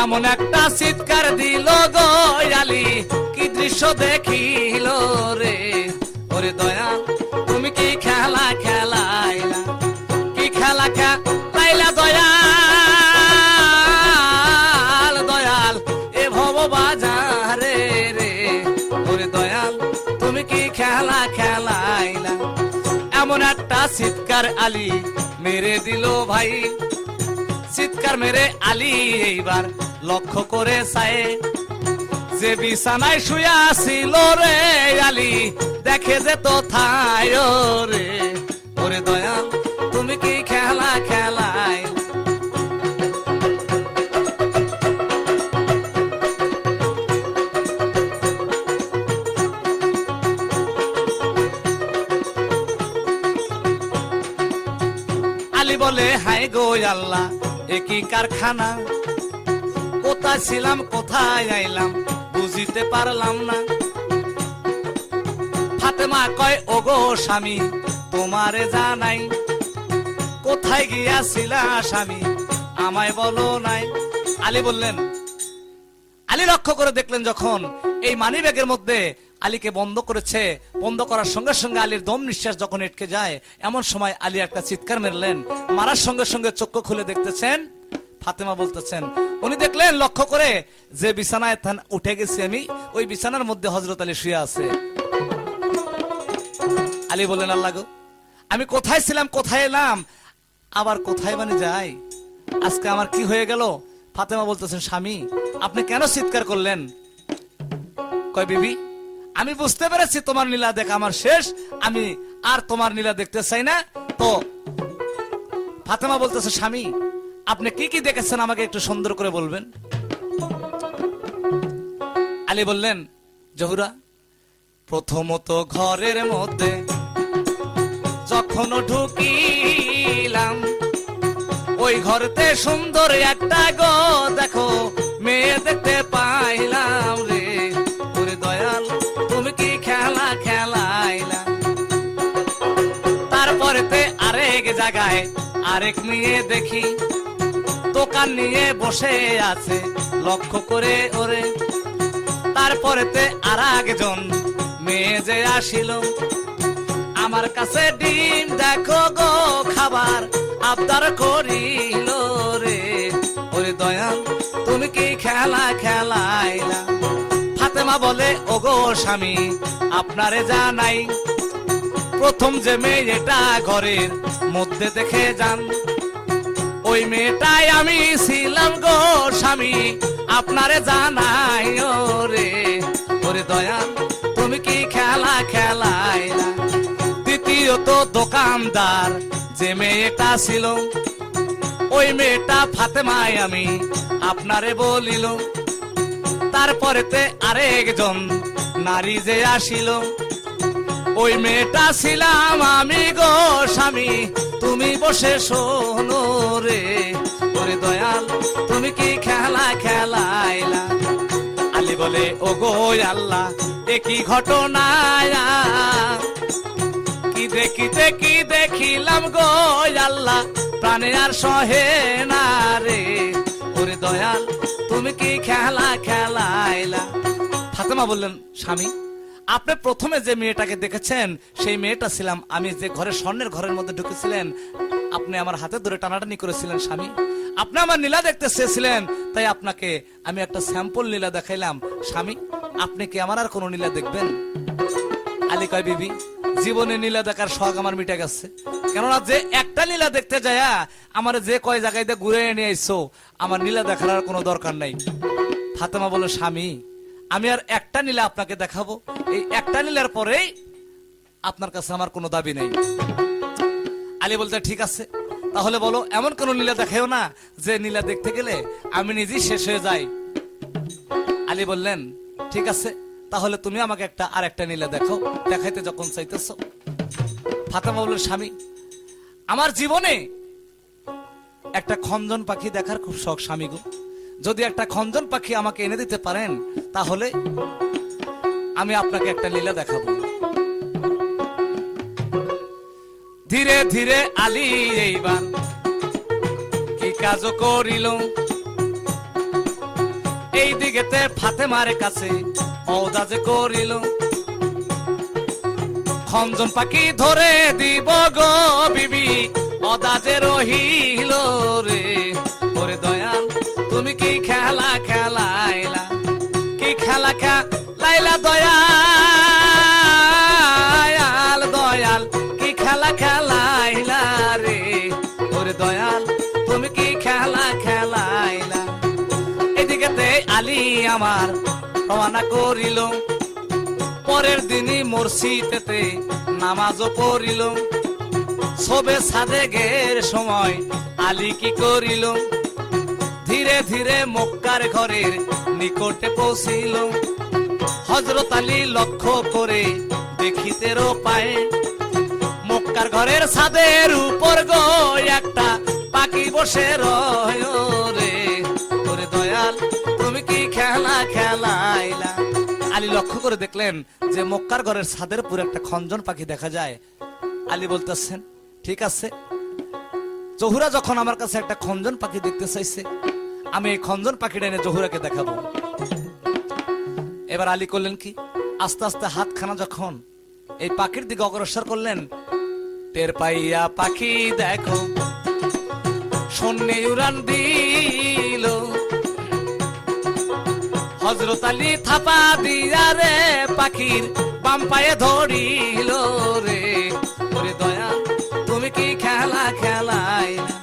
এমন একটা চিৎকার দিল গো আলী কি দৃশ্য দেখিল রে। ওরে দয়াল তুমি কি খেলা খেলাইলা? কি খেলা খেলাইলা দয়াল? বাজারে রে ওরে দয়াল তুমি কি খেলা খেলাইলা? এমন একটা চিৎকার আলী মেরে দিল ভাই, চিৎকার মেরে আলী এইবার লক্ষ্য করে চায়, যে বিছানায় শুয়ে ছিল রে আলী দেখে যে তো থায় রে। ওরে দয়াল তুমি কি খেলা খেলাইলা? বলে হাই গো আল্লাহ এ কি কারখানা, কোথায় ছিলাম কোথায় আইলাম বুঝিতে পারলাম না। ফাতেমা কয় ওগো স্বামী তোমারে জানাই, কোথায় গিয়াছিলা স্বামী আমায় বলো নাই। আলী বললেন, আলী লক্ষ্য করে দেখলেন যখন এই মানি ব্যাগের মধ্যে আলীকে বন্ধ করেছে, বন্ধ করার সঙ্গে সঙ্গে আলীর দম নিঃশ্বাস যখন আটকে যায়, এমন সময় আলী একটা চিৎকার মেরলেন। মারার সঙ্গে সঙ্গে চক্ষু খুলে দেখতেছেন ফাতেমা বলতেছেন, উনি দেখলেন লক্ষ্য করে যে বিছানায় উঠে গেছি আমি, ওই বিছানার মধ্যে হযরত আলী শুয়ে আছে। আলী বললেন আল্লাহ গো আমি কোথায় ছিলাম কোথায় এলাম আবার কোথায় মানে যাই, আজকে আমার কি হয়ে গেল? ফাতেমা বলতেছেন স্বামী আপনি কেন চিৎকার করলেন? কয় বিবি আমি বুঝতে পেরেছি তোমার লীলা দেখা আমার শেষ, আমি আর তোমার লীলা দেখতে চাই না। তো ফাতেমা বলতেছে স্বামী আপনি কি কি দেখেছেন আমাকে একটু সুন্দর করে বলবেন। আলী বললেন জহুরা প্রথমত ঘরের মধ্যে যখন ঢুকিলাম ওই ঘরতে সুন্দর একটা গো দেখো মেয়ে দেখতে পাইলাম রে। ওরে দয়াল তুমি কি খেলা খেলাইলা? জায়গায় আরেক মেয়ে দেখি, দোকান নিয়ে বসে আছে লক্ষ্য করে ওরে। তারপরেতে আর একজন মেয়ে যে আসিল, আমার কাছে ডিম দেখো গো খাবার আবদার করিল রে। ওরে দয়াল তুমি কি খেলা খেলাইলা? ফাতেমা বলে ওগো স্বামী আপনারে জানাই, প্রথম যে মেয়েটা ঘরের মধ্যে দেখে যান, ওই মেয়েটাই আমি ছিলাম গো স্বামী আপনারে জানাই রে। ওরে দয়াল তুমি কি খেলা খেলাইলা? দ্বিতীয়ত দোকানদার যে মেয়েটা ছিল, ওই মেয়েটা ফাতেমায় আমি আপনারে বলিল। তারপরেতে আরেকজন নারী যে আসিল, ওই মেয়েটা ছিলাম আমি গো স্বামী তুমি বসে শোনো রে। ওরে দয়াল তুমি কি খেলা খেলাইলা? আলী বলে ও গো আল্লাহ এ কি ঘটনা, কি দেখিতে কি দেখিলাম গো আল্লাহ প্রাণে আর সহে না রে। ওরে দয়াল তুমি কি খেলা খেলাইলা? ফাতেমা বললেন স্বামী আপনি প্রথমে যে মেয়েটাকে দেখেছেন সেই মেয়েটা ছিলাম আমি, যে ঘরে স্বর্ণের ঘরের মধ্যে ঢুকেছিলেন, আপনি আমার হাতে ধরে টানাটানি করেছিলেন স্বামী। আপনি আমার নীলা দেখতে চেয়েছিলেন, তাই আপনাকে আমি একটা স্যাম্পল নীলা দেখাইলাম স্বামী, আপনি কি আমার আর কোনো নীলা দেখবেন? আলী কয় বিবি জীবনে নীলা দেখার শখ আমার মিটে গেছে, কেননা যে একটা নীলা দেখতে যায় আমার যে কয় জায়গায় ঘুরে নিয়ে আইছো, আমার নীলা দেখার আর কোনো দরকার নাই। ফাতেমা বলে স্বামী আমি আর একটা নীলা আপনাকে দেখাবো, এই একটা নীলার পরেই আপনার কাছে আমার কোনো দাবি নেই। আলী বলতে ঠিক আছে তাহলে বলো, এমন কোন নীলা দেখাও না যে নীলা দেখতে গেলে আমি নিজেই শেষ হয়ে যাই। আলী বললেন ঠিক আছে তাহলে তুমি আমাকে আর একটা নীলা দেখো, দেখাইতে যখন চাইতেছো। ফাতেমা বলল স্বামী আমার জীবনে একটা খঞ্জন পাখি দেখার খুব শখ স্বামী গো, যদি একটা খঞ্জন পাখি আমাকে এনে দিতে পারেন তাহলে আমি আপনাকে একটা লীলা দেখাবো। ধীরে ধীরে আলী এইবার কি কাজ করিল, এই দিকেতে ফাতেমার কাছে ওদাজে করিল, খঞ্জন পাখি ধরে দিব গো বিবি ওদাজে রহিল রে। ওরে দয়াল তুমি কি খেলা খেলাইলা? কি খেলা খেলাইলা দয়াল? দয়াল কি খেলা খেলাইলা রে? ওরে দয়াল তুমি কি খেলা খেলাইলা? এদিকেতে আলী আমার রওনা করিল, পরের দিনই মসজিদেতে নামাজও পড়িল। সবে সাদেগের সময় আলী কি করিল, ধীরে ধীরে মক্কার ঘরের নিকটে পৌঁছিল। হযরত আলী লক্ষ্য করে দেখিতেরও পায়, মক্কার ঘরের ছাদের উপর গো একটা পাখি বসে রয় রে। ওরে দয়াল তুমি কি খেলা খেলাইলা? আলী লক্ষ্য করে দেখলেন যে মক্কার ঘরের ছাদের উপর একটা খঞ্জন পাখি দেখা যায়। আলী বলতেছেন ঠিক আছে, জহুরা যখন আমার কাছে একটা খঞ্জন পাখি দেখতে চাইছে, আমি এই খঞ্জন পাখিটা এনে জহুরাকে দেখাবো। এবার আলী করলেন কি, আস্তে আস্তে হাতখানা যখন এই পাখির দিকে অগ্রসর করলেন, টের পাইয়া পাখি দেখো শূন্যে উড়ান দিল। হযরত আলী থাপা দিয়া রে পাখির বাম পায়ে ধরিল রে। ওরে দয়াল তুমি কি খেলা খেলাইলা?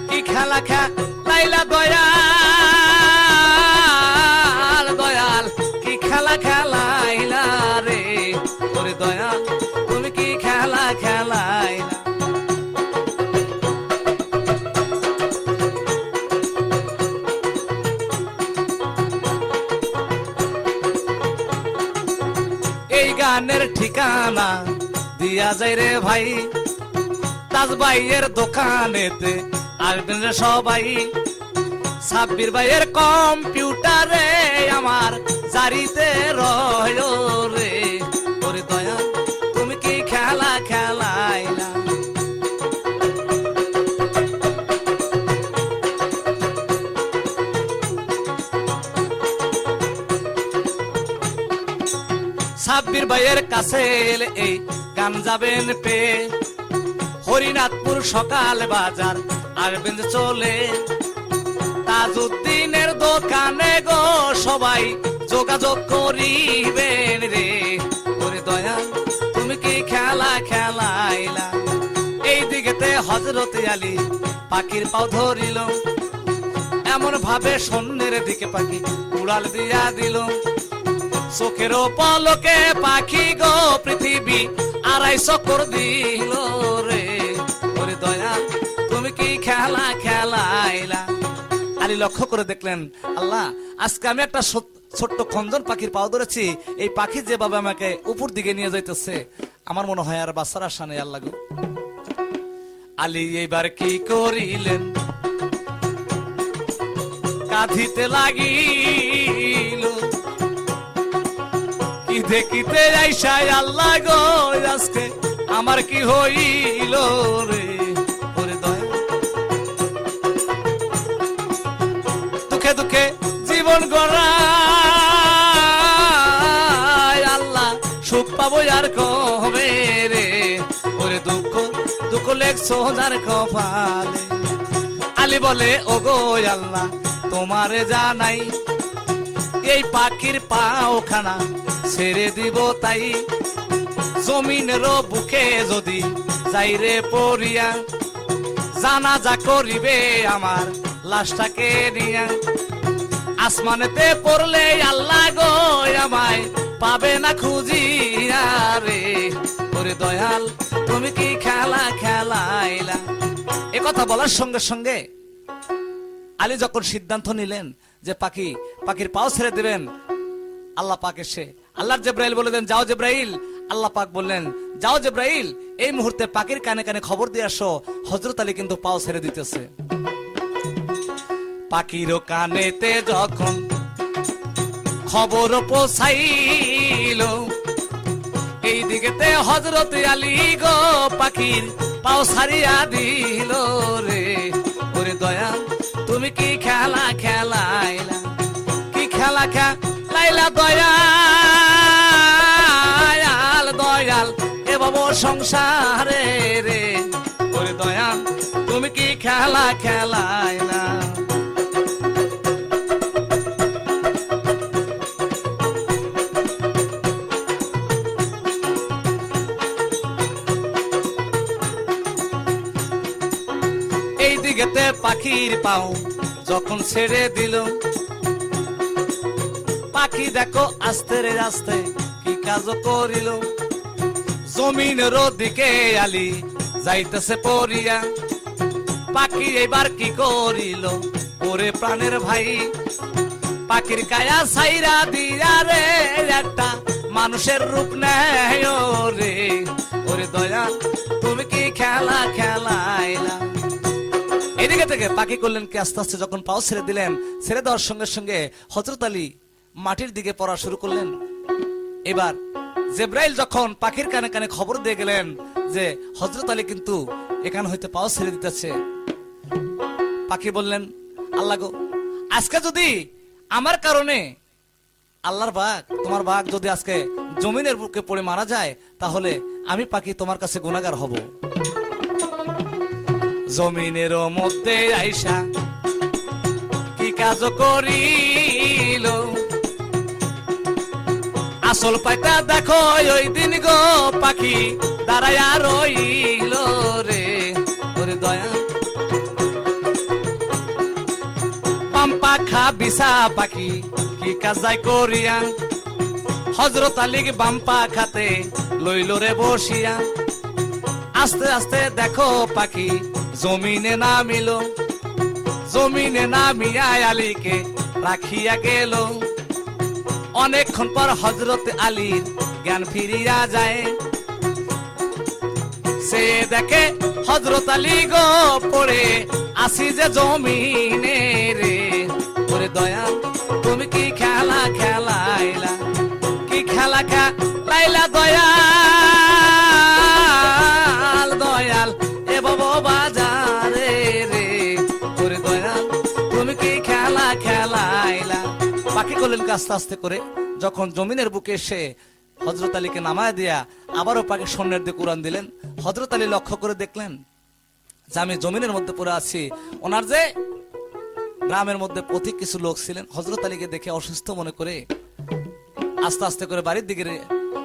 কি খেলা খেলাইলা দয়াল? দয়াল কি খেলা খেলাইলা রে? ওরে দয়াল তুমি কি খেলা খেলাইলা? এই গানের ঠিকানা দিয়া যায় রে ভাই, তাজ ভাইয়ের দোকানেতে আসবেন রে সবাই। সাব্বির ভাইয়ের কম্পিউটারে আমার জারিতে রয় রে। ওরে দয়া তুমি কি খেলা খেলাইলা? সাব্বির ভাইয়ের কাছে এলে এই গান যাবেন পেয়ে, হরিনাথপুর সকাল বাজার আসবেন চলে, তাজউদ্দিনের দোকানে গো সবাই যোগাযোগ করিবেন রে। ওরে দয়াল তুমি কি খেলা খেলাইলা, এই দিকেতে হযরত আলী পাখির পাও ধরিল, এমন ভাবে শূন্যের দিকে পাখি উড়াল দিয়া দিল, চোখের পলকে পাখি গো পৃথিবী আড়াই চক্কর দিল রে। ওরে দয়াল তুমি কি খেলা খেলাইলা। আলী লক্ষ্য করে দেখলেন, আল্লাহ আজকে আমি একটা ছোট্ট খঞ্জন পাখির পাও ধরেছি, এই পাখি যেভাবে আমাকে উপর দিকে নিয়ে যাইতেছে আমার মনে হয় আর বাঁচার আশা নেই আল্লাহ গো। আলী এইবার কি করিলেন, কাঁদিতে লাগিল, কি দেখিতে আইসায় আল্লাহ গো আজকে আমার কি হইল রে। ওরে দয়া দুঃখে দুঃখে জীবন গড়ায় আল্লাহ সুখ পাবো আর কবে রে। ওরে দুঃখ দুঃখ লেখছো যার কপালে। আলী বলে ওগো আল্লাহ তোমারে জানাই, এই পাখির পাও খানা ছেড়ে দিব তাই, জমিনের বুকে যদি যাইরে পড়িয়া, জানাজা করিবে আমার লাশটাকে নিয়া, আসমানেতে পড়লে আল্লাহ গো আমায় পাবে না খুঁজিয়া রে। ওরে দয়াল তুমি কি খেলা খেলাইলা। এ কথা বলার সঙ্গে সঙ্গে আলী যখন সিদ্ধান্ত নিলেন যে পাখির পাও ছেড়ে দিবেন, আল্লাহ পাক এসে আল্লাহর জিবরাইল বলে দেন যাও জিবরাইল। আল্লাহ পাক বললেন যাও জিবরাইল এই মুহূর্তে পাখির কানে কানে খবর দিয়ে আসো হযরত আলী কিন্তু পাও ছেড়ে দিতেছে। পাখির কানেতে যখন খবর পৌঁছাইল, এই দিকেতে হযরত আলী গো পাখির পাও ছাড়িয়া দিল রে। ওরে দয়াল তুমি কি খেলা খেলাইলা, কি খেলা খেলাইলা দয়াল দয়াল এ বাবু সংসারে রে। ওরে দয়াল তুমি কি খেলা খেলাইলা। এই দিকেতে পাখির পাও যখন ছেড়ে দিল, পাখি দেখো আস্তে রে আস্তে কি কাজ করিল, জমিনের দিকে আলী যাইতেছে পড়িয়া, পাখি এবার কি করিল ওরে প্রাণের ভাই, পাখির কায়া ছাইরা দিয়া রে একটা মানুষের রূপ নেয় রে। ওরে দয়াল তুমি কি খেলা খেলাইলা। এদিকে থেকে পাখি করলেন কি আস্তে আস্তে যখন পাও ছেড়ে দিলেন, ছেড়ে দেওয়ার সঙ্গে সঙ্গে হযরত আলী মাটির দিকে পড়া শুরু করলেন। এবার জিবরাইল যখন পাখির কানে কানে খবর দিয়ে গেলেন যে হযরত আলী কিন্তু এখান হইতে পাও ছেড়ে দিতেছে, পাখি বললেন আল্লাহ গো আজকে যদি আমার কারণে আল্লাহর বাঘ তোমার বাঘ যদি আজকে জমিনের বুকে পড়ে মারা যায় তাহলে আমি পাখি তোমার কাছে গুনাহগার হব। জমিনের মধ্যে আইসা কি কাজ করিল, আসল পাইতা দেখো ওই দিন গো পাখি দাঁড়াইয়া রইল রে। ওরে দয়া পাম্পা খা বিসা পাখি কি কাজাই করিয়া, হযরত আলী বাম্পা খাতে লইল রে বসিয়া, আস্তে আস্তে দেখো পাখি জমিনে নামিল, জমিনে নামিয়া আলীকে রাখিয়া গেল। অনেকক্ষণ পর হযরত আলীর জ্ঞান ফিরিয়া যায়, সে দেখে হযরত আলী গো পড়ে আসি যে জমিনে রে। ওরে দয়াল তুমি কি খেলা খেলাইলা, কি খেলা খেলাইলা দয়াল দয়াল এ বাবু বাজারে রে। ওরে দয়াল তুমি কি খেলা খেলাইলা। পাখি করলেন আস্তে আস্তে করে যখন জমিনের বুকে এসে হযরত আলীকে নামায় দিয়া আবারও পাকে সৈন্যের দিকে উড়ান দিলেন। হযরত আলী লক্ষ্য করে দেখলেন যে আমি জমিনের মধ্যে পড়ে আছি। ওনার যে গ্রামের মধ্যে পথিক কিছু লোক ছিলেন, হযরত আলীকে দেখে অসুস্থ মনে করে আস্তে আস্তে করে বাড়ির দিকে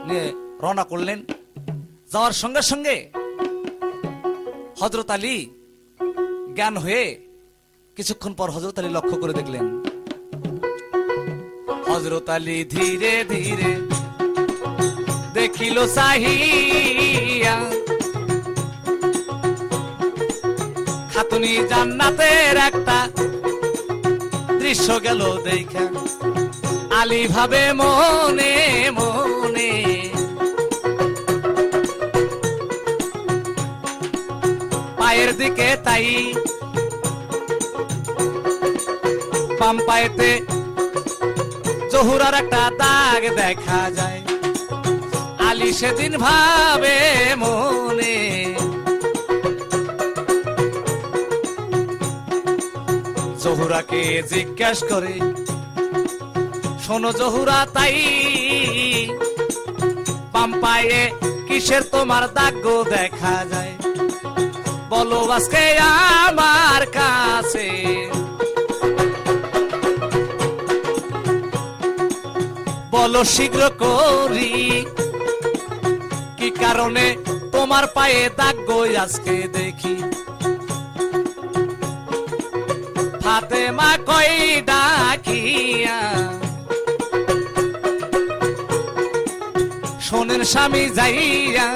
নিয়ে রওনা করলেন। যাওয়ার সঙ্গে সঙ্গে হযরত আলী জ্ঞান হয়ে কিছুক্ষণ পর হযরত আলী লক্ষ্য করে দেখলেন হযরত আলী ধীরে ধীরে দেখিল চাহিয়া খাতুনি জান্নাতের একটা দৃশ্য গেল দেখা। আলী ভাবে মনে মনে পায়ের দিকে তাই বাম পায়েতে জহুরার একটা দাগ দেখা যায়। আলী সেদিন ভাবে মনে জহুরাকে জিজ্ঞেস করে, শোনো জহুরা তাই বাম পায়ে কিসের তোমার দাগ দেখা যায়, বলো আজকে আমার কাছে। বলো শীঘ্র করি কি কারণে তোমার পায়ে দাগ আজকে দেখি। ফাতেমা কই ডাকিয়া শোনেন স্বামী যাইয়া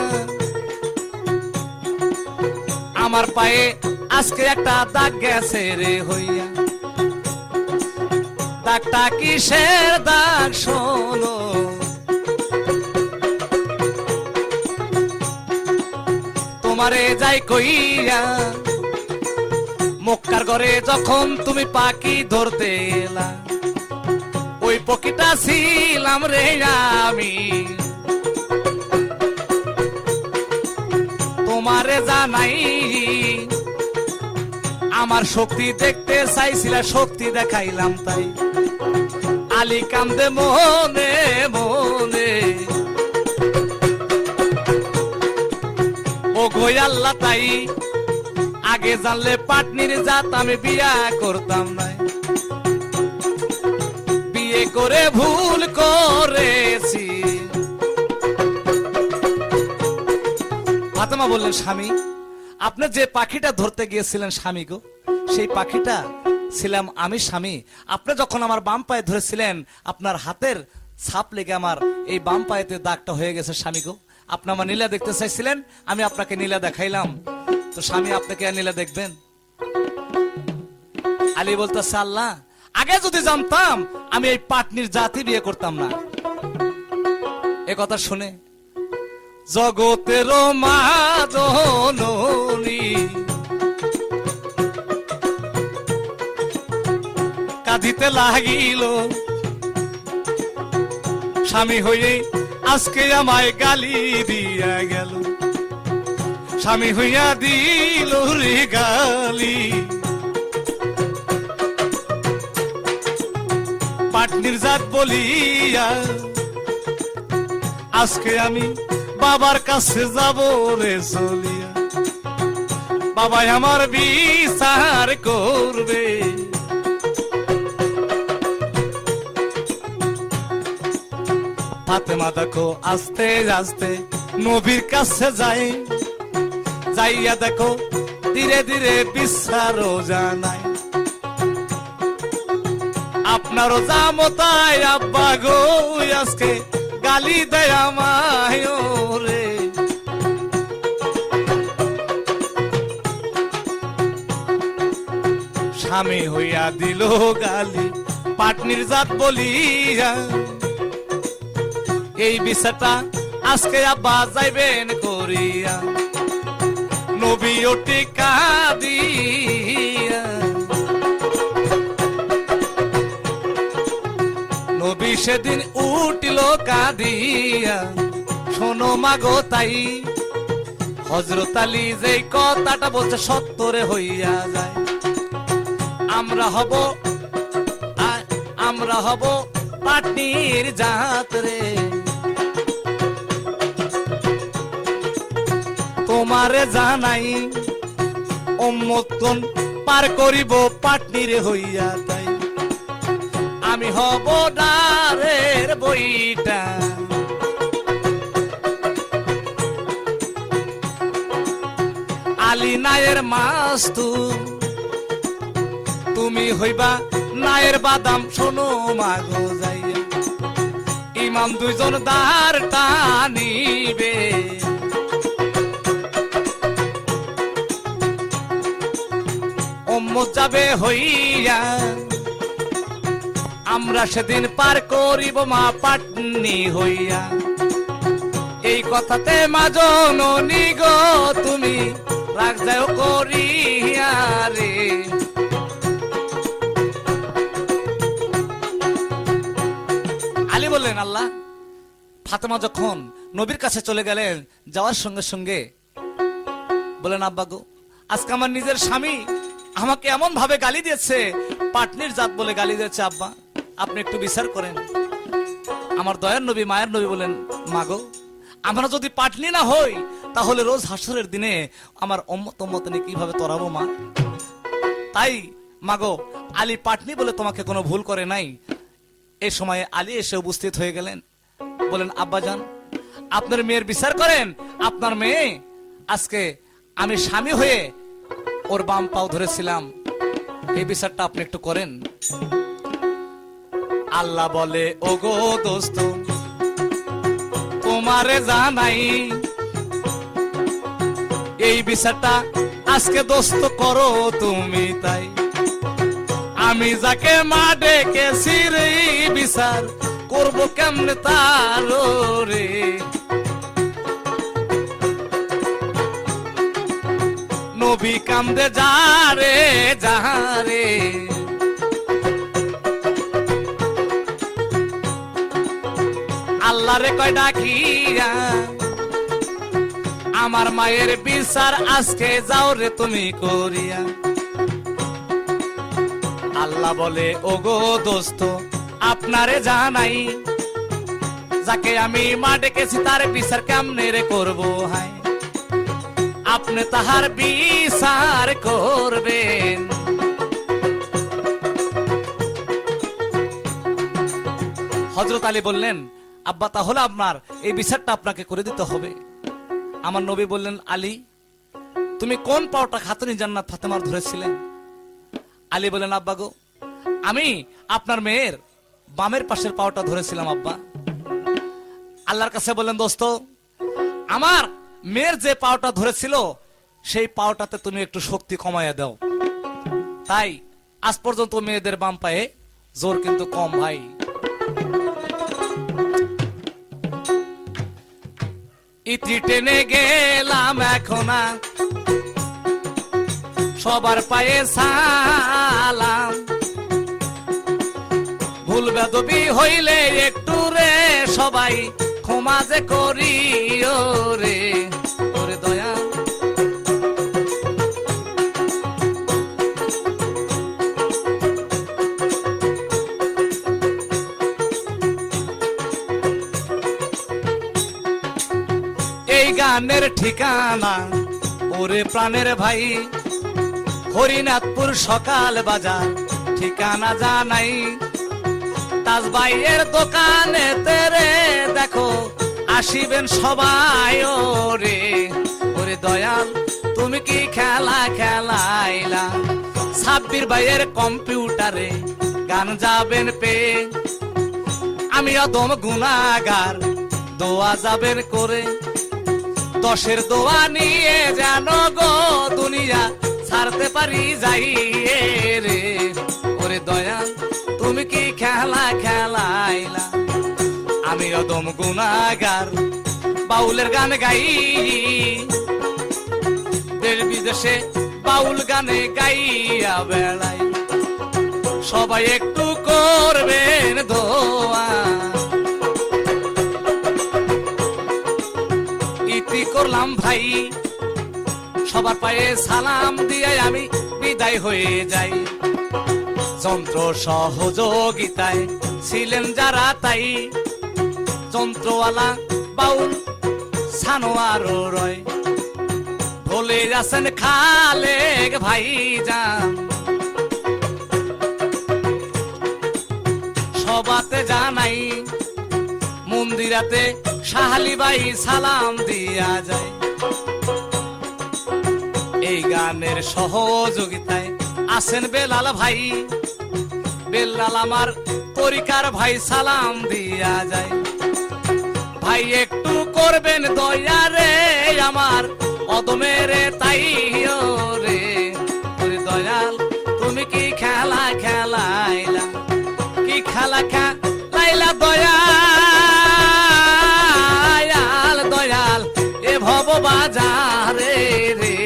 আমার পায়ে আজকে একটা দাগ গেছে রে হইয়া। দাগটা কিসের দাগ শোনো, তোমারে যাই কইয়া মক্কার ঘরে যখন তুমি পাখি ধরতে এলা, ওই পক্ষীটা ছিলাম রে আমি। তোমারে জানাই আমার শক্তি দেখতে চাইছিলা, শক্তি দেখাইলাম তাই। আলী কান্দে মনে মনে, ও গো আল্লাহ তাই আগে জানলে পাটনির জাত আমি বিয়া করতাম না, বিয়ে করে ভুল করেছি। ফাতেমা বললেন, স্বামী আপনি যে পাখিটা ধরতে গিয়েছিলেন স্বামী গো, সেই পাখিটা ছিলাম আমি স্বামী। আপনি যখন আমার বাম পায়ে ধরেছিলেন আপনার হাতের ছাপ লেগে আমার এই বাম পায়েতে দাগটা হয়ে গেছে স্বামী গো। আপনি আমার নীলা দেখতে চাইছিলেন, আমি আপনাকে নীলা দেখাইলাম, তো স্বামী আপনাকে আর নীলা দেখবেন। আলী বলতেছে, আল্লাহ আগে যদি জানতাম আমি এই পাটনির জাতি বিয়ে করতাম না। এ কথা শুনে জগতের মা জননী কাঁদিতে লাগিল, স্বামী হয়ে আজকে আমায় গালি দিয়া গেল, স্বামী হইয়া দিল রে গালি। পাটনির জাত বলিয়া আজকে আমি বাবার কাছে যাব রে চলিয়া, বাবাই আমার বিচার করবে। ফাতেমা দেখো আস্তে আস্তে নবীর কাছে যায়, যাইয়া দেখো ধীরে ধীরে বিচারও জানাই। আপনারও জামতাই আব্বা গো আজকে গালি দেয় আমায় রে। স্বামী হইয়া দিল গালি পাটনির জাত বলিয়া, এই বিচারটা আজকে আব্বা যাইবেন করিয়া। নবী ওটি কাঁদিয়া, নবী সেদিন উঠিল কাঁদিয়া। শোনো মাগো তাই হযরত আলী যে কথাটা বলছে সত্তরে হইয়া যায়। আমরা হব পাটনির জাত রে, তোমারে জানাই উম্মতগণ পার করিব পাটনির হইয়া তাই আমি হব ডারের বইটা আলী নায়ের মাস্তু তুমি হইবা নায়ের বাদাম শোনো মাগো যাইয়া ইমাম দুইজন দার টানিবে উম্মত যাবে হইয়া আমরা সেদিন পার করিব মা পাটনি হইয়া এই কথাতে মা জননী গো তুমি রাগ যাও করিয়া রে আলী বললেন আল্লাহ ফাতেমা যখন নবীর কাছে চলে গেলেন যাওয়ার সঙ্গে সঙ্গে বলেন আব্বা গো আজকে আমার নিজের স্বামী আমাকে এমন ভাবে গালি দিয়েছে পাটনির জাত বলে গালি দিয়েছে আব্বা আপনি একটু বিচার করেন আমার দয়ার নবী মায়ের নবী বলেন মাগো আমরা যদি পাটনি না হই তাহলে রোজ হাসরের দিনে আমার উম্মত নিয়ে কিভাবে তরাবো মা তাই মাগো আলী পাটনি বলে তোমাকে কোনো ভুল করে নাই এই সময়ে আলী এসে উপস্থিত হয়ে গেলেন বলেন আব্বাজান আপনার মেয়ের বিচার করেন আপনার মেয়ে আজকে আমি স্বামী হয়ে ওর বাম পাও ধরেছিলাম এই বিচারটা আপনি একটু করেন আল্লাহ বলে ওগো দোস্ত তোমারে জানাই এই বিচারটা আজকে দোস্ত করো তুমি তাই আমি যাকে মা ডেকেছি রে বিচার করবো কেমনে তার রে নবী কান্দে যারে যারে আল্লাহ রে কয় ডাকিয়া আমার মায়ের বিচার আজকে যাও রে তুমি করিয়া আল্লাহ বলে ওগো দোস্ত আপনারে জানাই যাকে আমি মা ডেকেছি তার বিচার কেমনে রে করবো হাই আপনি তাহার বিচার করবেন হযরত আলী বললেন আব্বা তাহলে আপনার এই বিচারটা আপনাকে করে দিতে হবে আমার নবী বললেন আলী তুমি কোন পাওটা খাতুনি জান্নাত ফাতেমার ধরেছিলেন আলী বলেন আব্বা গো আমি আপনার মেয়ের বামের পাশের পাওটা ধরেছিলাম আব্বা আল্লাহর কাছে বললেন দোস্ত আমার মেয়ের যে পাওটা ধরেছিল সেই পাওটাতে তুমি একটু শক্তি কমাইয়া দাও তাই আজ পর্যন্ত মেয়েদের বাম পায়ে জোর কিন্তু কম ভাই ইতি টেনে গেলাম এখন সবার পায়ে সালাম ভুল বেদবি হইলে একটু রে সবাই ক্ষমা যে করিও রে ওরে দয়া এই গানের ঠিকানা ওরে প্রাণের ভাই হরিনাথপুর সকাল বাজার ঠিকানা জানাই তাজবাইয়ের দোকানে তেরে দেখো আসিবেন সবাই ওরে ওরে দয়াল তুমি কি খেলা খেলাইলা সাব্বির ভাইয়ের কম্পিউটারে গান যাবেন পে আমি অদম গুনাহগার দোয়া যাবেন করে 10-এর দোয়া নিয়ে জানো গো দুনিয়া ছাড়তে পারি যাই রে ওরে দয়াল তুমি কি খেলা খেলাইলা আমি অদম গুনাহগার বাউলের গান গাই দেশ বিদেশে বাউল গানে গাইয়া বেড়াই সবাই একটু করবেন দোয়া ইতি করলাম ভাই সবার পায়ে সালাম দিয়ে আমি বিদায় হয়ে যাই যন্ত্র সহযোগিতায় ছিলেন যারা তাই যন্ত্রওয়ালা বাউল সানোয়ার রয় চলে আসেন খালেক ভাইজান, সবাতে জানাই মন্দিরাতে শাহালি ভাই সালাম দিয়া যায়। এই গানের সহযোগিতায় আছেন বেলাল ভাই, বেলাল আমার তরিকার ভাই সালাম দিয়া যায়। ভাই একটু করবেন দয়া রে আমার অদমের তাই রে, ওরে দয়াল তুমি কি খেলা খেলাইলা, কি খেলা খেলাইলা দয়াল দয়াল এ ভব বাজারে রে,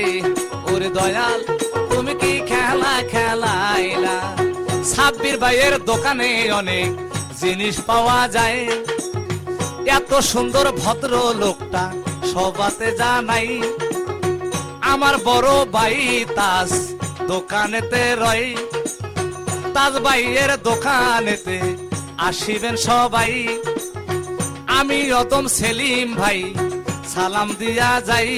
ওরে দয়াল তুমি কি খেলা খেলাইলা। সাব্বির ভাইয়ের দোকানে অনেক জিনিস পাওয়া যায়, এত সুন্দর ভদ্র লোকটা সবাতে জানাই। আমার বড় ভাই তাজ দোকানেতে রয়, তাজ ভাইয়ের দোকানেতে আসিবেন সবাই। আমি অদম সেলিম ভাই সালাম দিয়া যাই,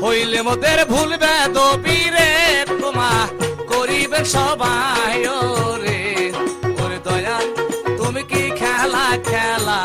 হইলে মোদের ভুলবে দবিরে তোমা করিবেন সবাই রে, ওরে দয়াল তুমি কি খেলা খেলা